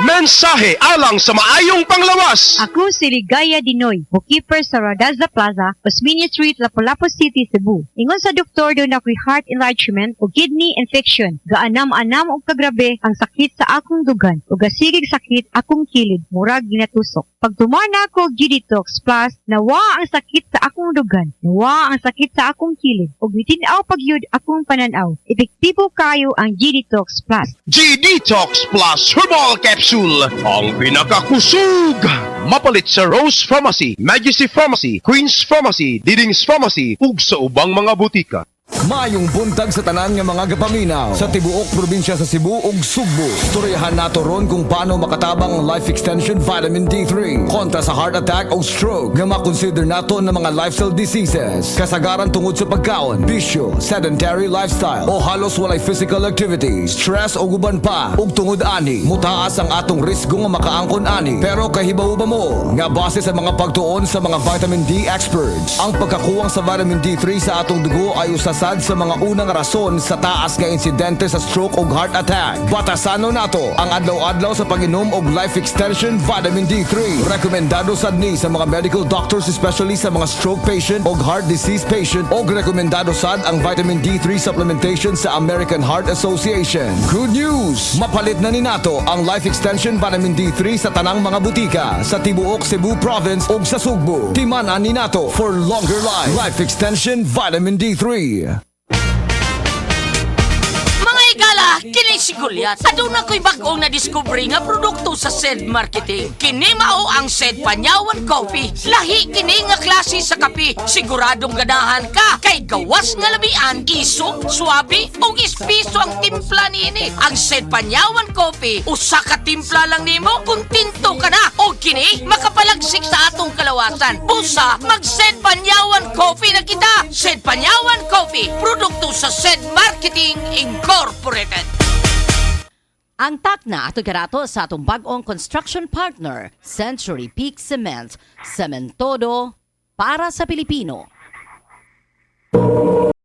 Mensahe alang sa maayong panglawas. Ako si Ligaya Dinoy, bookkeeper sa Radaza Plaza, Osmeña Street, Lapu-Lapu City, Cebu. Ingon sa doktor doon ako'y heart enlargement o kidney infection. Gaanam-anam o kagrabe ang sakit sa akong dugan o gasigig sakit akong kilid, murag ginatusok. Pag tumana ko G-Detox Plus, nawa ang sakit sa akong dugan, nawa ang sakit sa akong kilid, o bitinaw pagyud akong pananaw. Epektibo kayo ang G-Detox Plus. G-Detox Plus Herbal Capsule, ang pinakakusog. Mapalit sa Rose Pharmacy, Majesty Pharmacy, Queen's Pharmacy, Diding's Pharmacy, ug sa ubang mga butika. Mayong buntag sa tanan nga mga gapaminaw sa tibuok probinsya sa Cebu ug Sugbo. Storyahan nato ron kung paano makatabang ang Life Extension Vitamin D3 kontra sa heart attack o stroke nga makonsider nato na mga lifestyle diseases. Kasagaran tungod sa pagkaon, bisyo, sedentary lifestyle o halos walay physical activity, stress o guban pa ug tungod ani mutaas ang atong risgo nga makaangkon ani. Pero kahibaw ba mo nga base sa mga pagtuon sa mga vitamin D experts, ang pagkakuwang sa vitamin D3 sa atong dugo ay usa sa mga unang rason sa taas nga insidente sa stroke o heart attack. Batasano nato ang adlaw-adlaw sa pag-inom og Life Extension Vitamin D3. Rekomendado sad ni sa mga medical doctors, especially sa mga stroke patient o heart disease patient, o rekomendado sad ang Vitamin D3 supplementation sa American Heart Association. Good news! Mapalit na ni nato ang Life Extension Vitamin D3 sa tanang mga butika sa tibuok Cebu Province ug sa Sugbo. Timanan ni nato for longer life. Life Extension Vitamin D3. Gala, kini si Goliath. Aduna ko'y bagong na-discovery nga produkto sa SED Marketing. Kini mao ang SED Panyawan Coffee. Lahi kini nga klase sa kape. Siguradong ganahan ka kay gawas nga labian, isog, swabe o espiso ang timpla niini. Ang SED Panyawan Coffee, usa ka timpla lang nimo, kontento ka na. O kini makapalagsik sa atong kalawasan. Busa, mag-SED Panyawan Coffee na kita. SED Panyawan Coffee, produkto sa SED Marketing Incorporated. Ang takna ato garato sa atong bag-ong construction partner, Century Peak Cement, Cementodo para sa Pilipino.